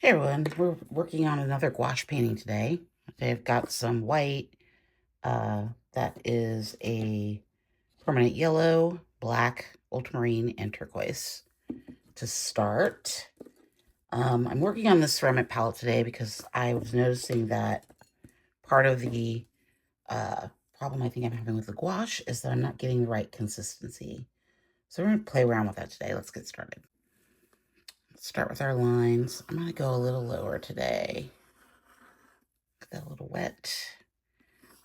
Hey everyone, we're working on another gouache painting today. I've got some white, that is a permanent yellow, black, ultramarine, and turquoise. To start, I'm working on this ceramic palette today because I was noticing that part of the problem I think I'm having with the gouache is that I'm not getting the right consistency. So we're going to play around with that today. Let's get started. Let's start with our lines. I'm going to go a little lower today. Get that a little wet.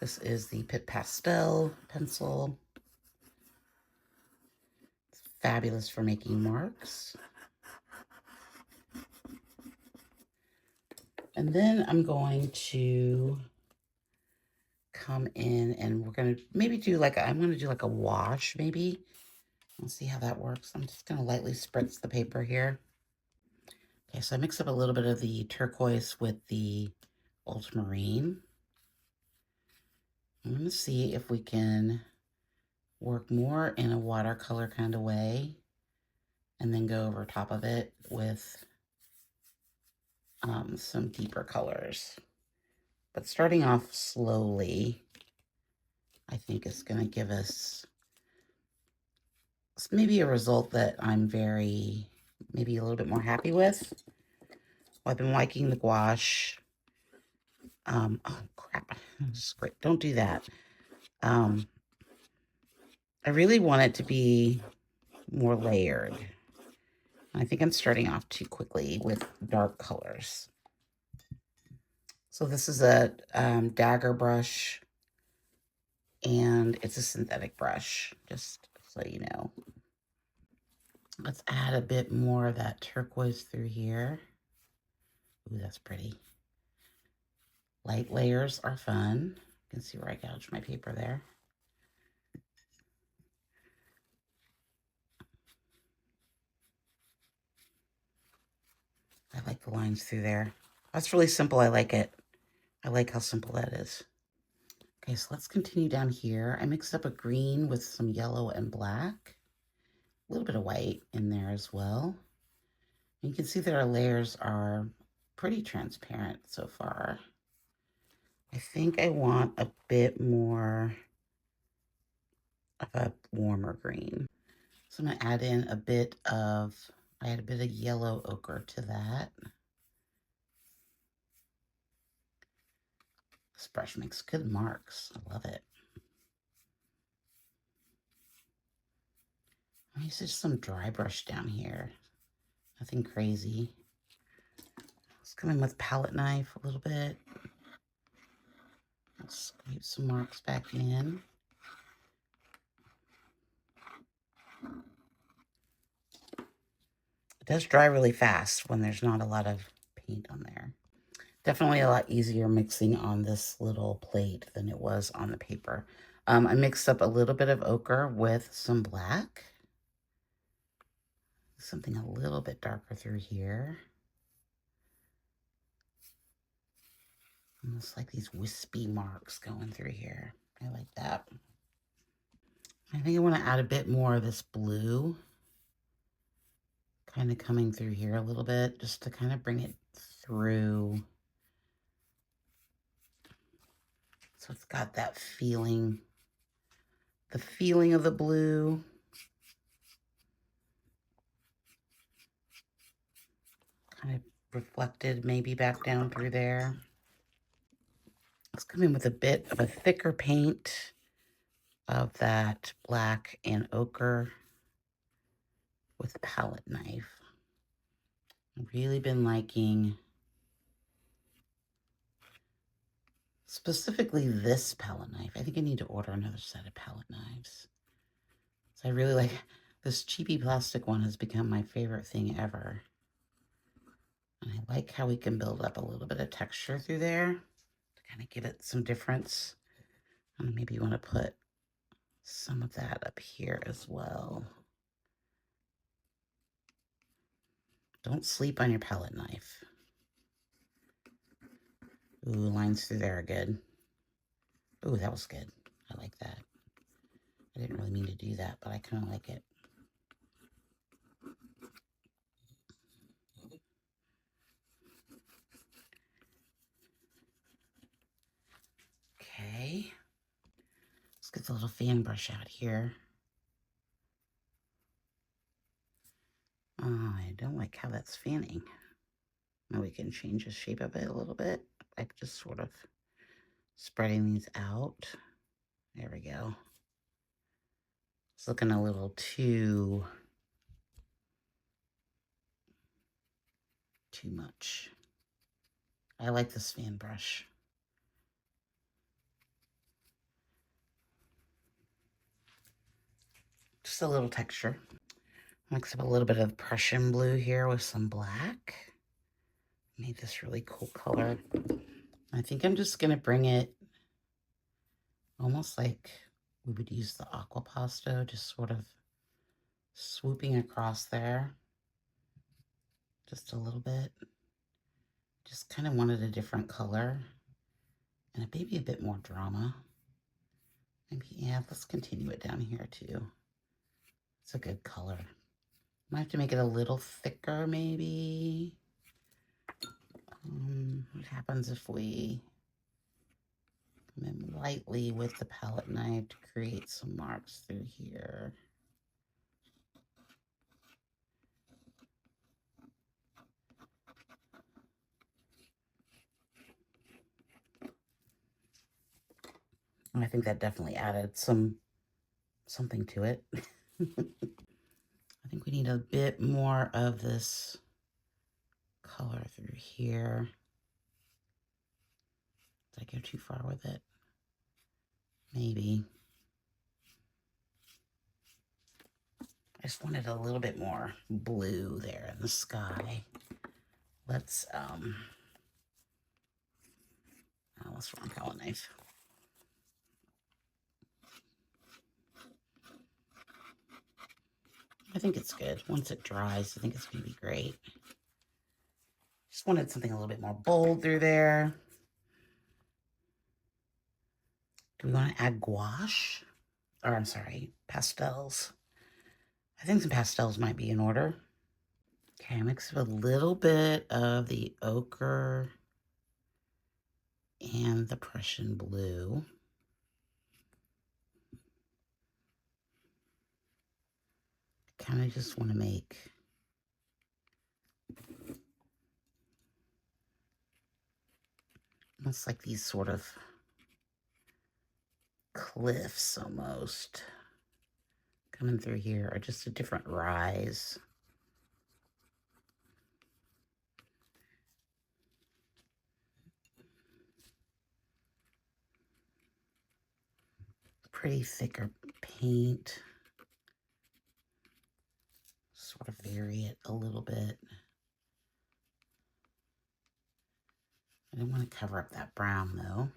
This is the Pastel pencil. It's fabulous for making marks. And then I'm going to come in and we're going to maybe do like, I'm going to do like a wash maybe. Let's see how that works. I'm just going to lightly spritz the paper here. Okay, so I mix up a little bit of the turquoise with the ultramarine. I'm going to see if we can work more in a watercolor kind of way and then go over top of it with some deeper colors. But starting off slowly, I think is going to give us maybe a result that I'm maybe a little bit more happy with. Well, I've been liking the gouache. Oh, crap. Don't do that. I really want it to be more layered. I think I'm starting off too quickly with dark colors. So this is a dagger brush, and it's a synthetic brush, just so you know. Let's add a bit more of that turquoise through here. Ooh, that's pretty. Light layers are fun. You can see where I gouged my paper there. I like the lines through there. That's really simple. I like it. I like how simple that is. Okay, so let's continue down here. I mixed up a green with some yellow and black. A little bit of white in there as well. And you can see that our layers are pretty transparent so far. I think I want a bit more of a warmer green. So I'm going to add in a bit of, I add a bit of yellow ochre to that. This brush makes good marks. I love it. I use just some dry brush down here. Nothing crazy. Let's come in with palette knife a little bit. Let's scrape some marks back in. It does dry really fast when there's not a lot of paint on there. Definitely a lot easier mixing on this little plate than it was on the paper. I mixed up a little bit of ochre with some black. Something a little bit darker through here. Almost like these wispy marks going through here. I like that. I think I want to add a bit more of this blue. Kind of coming through here a little bit, just to kind of bring it through. So it's got that feeling, the feeling of the blue. Kind of reflected maybe back down through there. Let's come in with a bit of a thicker paint of that black and ochre with the palette knife. I've really been liking specifically this palette knife. I think I need to order another set of palette knives. So I really like this cheapy plastic one, has become my favorite thing ever. And I like how we can build up a little bit of texture through there to kind of give it some difference. And maybe you want to put some of that up here as well. Don't sleep on your palette knife. Ooh, lines through there are good. Ooh, that was good. I like that. I didn't really mean to do that, but I kind of like it. get the little fan brush out here. I don't like how that's fanning. Now we can change the shape of it a little bit. Like just sort of spreading these out. There we go. It's looking a little too much. I like this fan brush. Just a little texture. Mix up a little bit of Prussian blue here with some black. Made this really cool color. I think I'm just gonna bring it almost like we would use the aqua pasto, just sort of swooping across there. Just a little bit. Just kind of wanted a different color and maybe a bit more drama. Maybe, yeah, let's continue it down here too. It's a good color. Might have to make it a little thicker maybe. What happens if we come in lightly with the palette knife to create some marks through here? I think that definitely added something to it. I think we need a bit more of this color through here. Did I go too far with it? Maybe. I just wanted a little bit more blue there in the sky. Let's wrong palette knife. I think it's good. Once it dries, I think it's going to be great. Just wanted something a little bit more bold through there. Do we want to add gouache? Or, I'm sorry, pastels. I think some pastels might be in order. Okay, mix up a little bit of the ochre and the Prussian blue. I kind of just want to make almost like these sort of cliffs almost coming through here, or just a different rise. Pretty thicker paint. Sort of vary it a little bit. I don't want to cover up that brown though.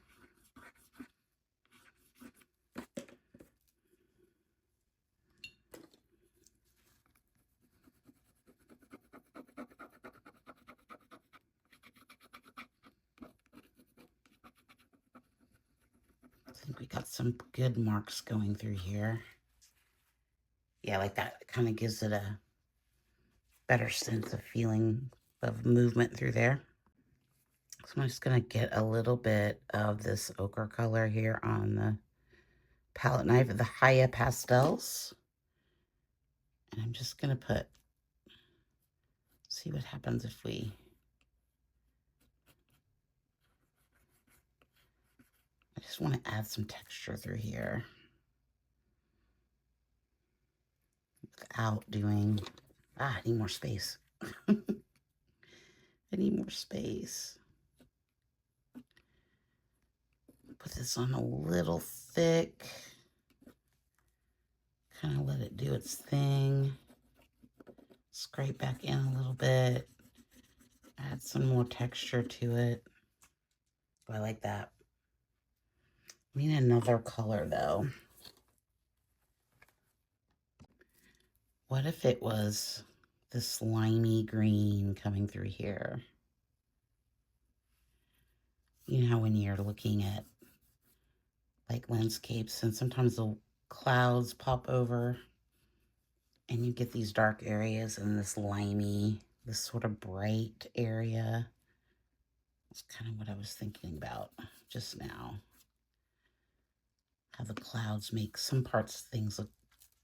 I think we got some good marks going through here. Yeah, like that. It kind of gives it a better sense of feeling of movement through there. So I'm just going to get a little bit of this ochre color here on the palette knife of the Haiya Pastels. And I'm just going to see what happens if we I just want to add some texture through here without doing, I need more space. I need more space. Put this on a little thick. Kind of let it do its thing. Scrape back in a little bit. Add some more texture to it. I like that. We need another color though. What if it was the slimy green coming through here? You know how when you're looking at like landscapes and sometimes the clouds pop over and you get these dark areas and this limey, this sort of bright area. That's kind of what I was thinking about just now. how the clouds make some parts of things look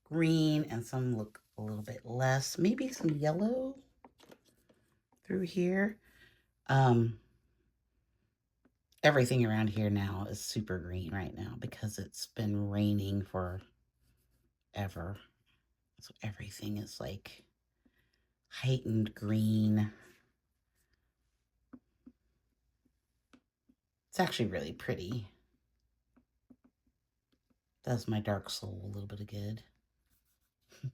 green and some look a little bit less. Maybe some yellow through here. Everything around here now is super green right now because it's been raining forever. So everything is like heightened green. It's actually really pretty. Does my dark soul a little bit of good.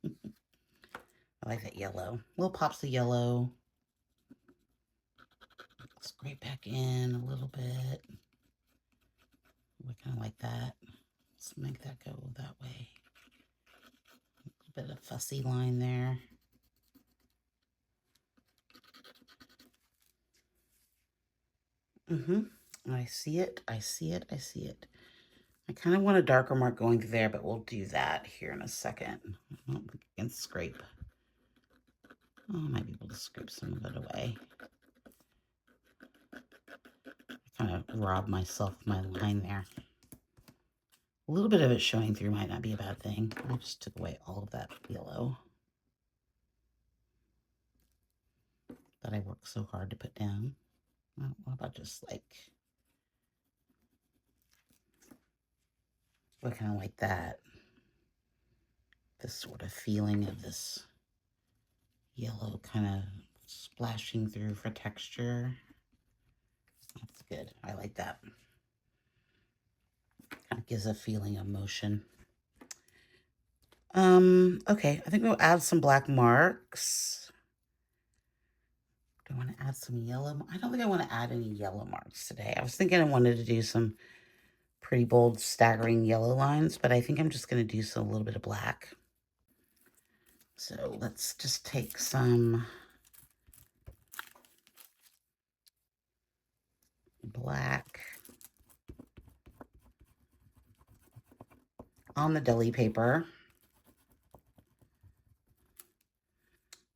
I like that yellow. Little pops of yellow. Scrape back in a little bit. We kind of like that. Let's make that go that way. A bit of fussy line there. I see it. I see it. I see it. I kind of want a darker mark going through there, but we'll do that here in a second. Oh, I can scrape. Oh, I might be able to scrape some of it away. I kind of robbed myself of my line there. A little bit of it showing through might not be a bad thing. I just took away all of that yellow that I worked so hard to put down. Well, what about just like, what kind of like that? This sort of feeling of this yellow kind of splashing through for texture. That's good. I like that. Kind of gives a feeling of motion. Okay, I think we'll add some black marks. Do I want to add some yellow? I don't think I want to add any yellow marks today. I was thinking I wanted to do some pretty bold, staggering yellow lines, but I think I'm just going to do a little bit of black. So let's just take some black on the deli paper.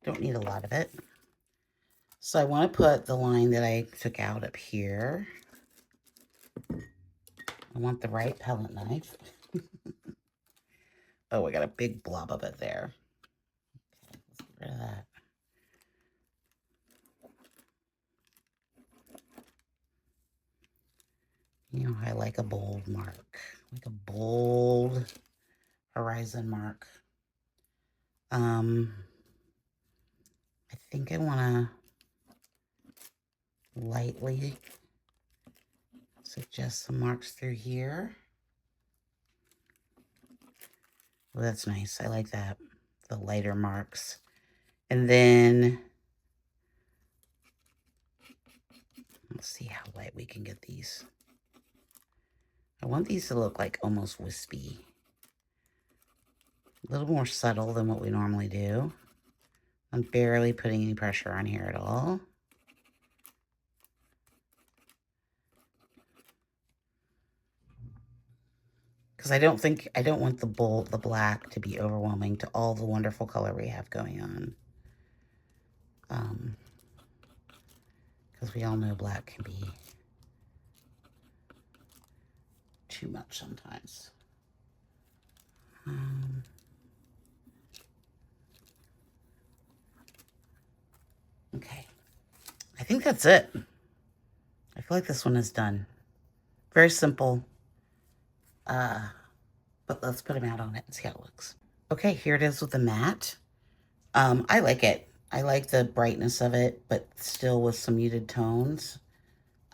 Don't need a lot of it. So I want to put the line that I took out up here. I want the right palette knife. Oh, I got a big blob of it there. Okay, let's get rid of that. You know, I like a bold mark, like a bold horizon mark. I think I want to lightly suggest some marks through here. Oh, that's nice. I like that. The lighter marks. And then let's see how light we can get these. I want these to look like almost wispy. A little more subtle than what we normally do. I'm barely putting any pressure on here at all. Because I don't want the black to be overwhelming to all the wonderful color we have going on. Because we all know black can be too much sometimes. Okay, I think that's it. I feel like this one is done. Very simple. But let's put a matte on it and see how it looks. Okay, here it is with the matte. I like it. I like the brightness of it, but still with some muted tones.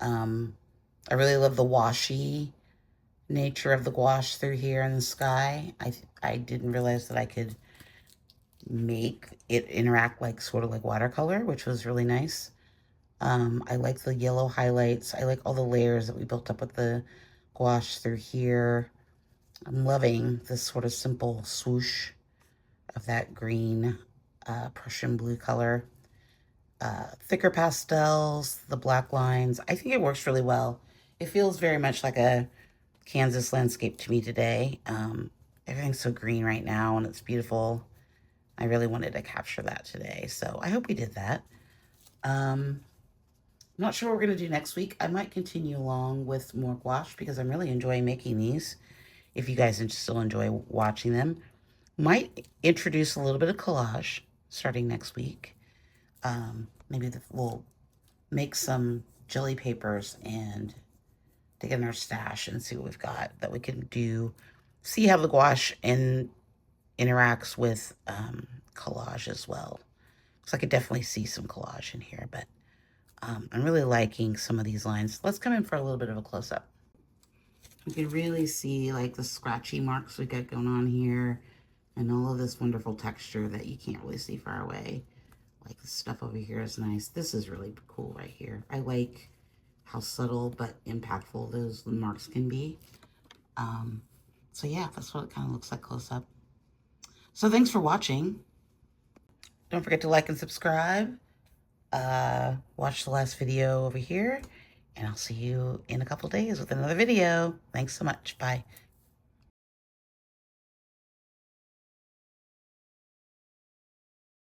I really love the washy nature of the gouache through here in the sky. I didn't realize that I could make it interact like sort of like watercolor, which was really nice. I like the yellow highlights. I like all the layers that we built up with the gouache through here. I'm loving this sort of simple swoosh of that green Prussian blue color. Thicker pastels, the black lines. I think it works really well. It feels very much like a Kansas landscape to me today. Everything's so green right now and it's beautiful. I really wanted to capture that today, so I hope we did that. I'm not sure what we're going to do next week. I might continue along with more gouache because I'm really enjoying making these. if you guys still enjoy watching them. Might introduce a little bit of collage starting next week. Maybe we'll make some jelly papers and dig in our stash and see what we've got that we can do. See how the gouache interacts with collage as well. So I could definitely see some collage in here, but I'm really liking some of these lines. Let's come in for a little bit of a close-up. You can really see like the scratchy marks we got going on here and all of this wonderful texture that you can't really see far away. Like the stuff over here is nice. This is really cool right here. I like how subtle but impactful those marks can be. So yeah, that's what it kind of looks like close up. So thanks for watching. Don't forget to like and subscribe. Watch the last video over here, and I'll see you in a couple days with another video. Thanks so much. Bye.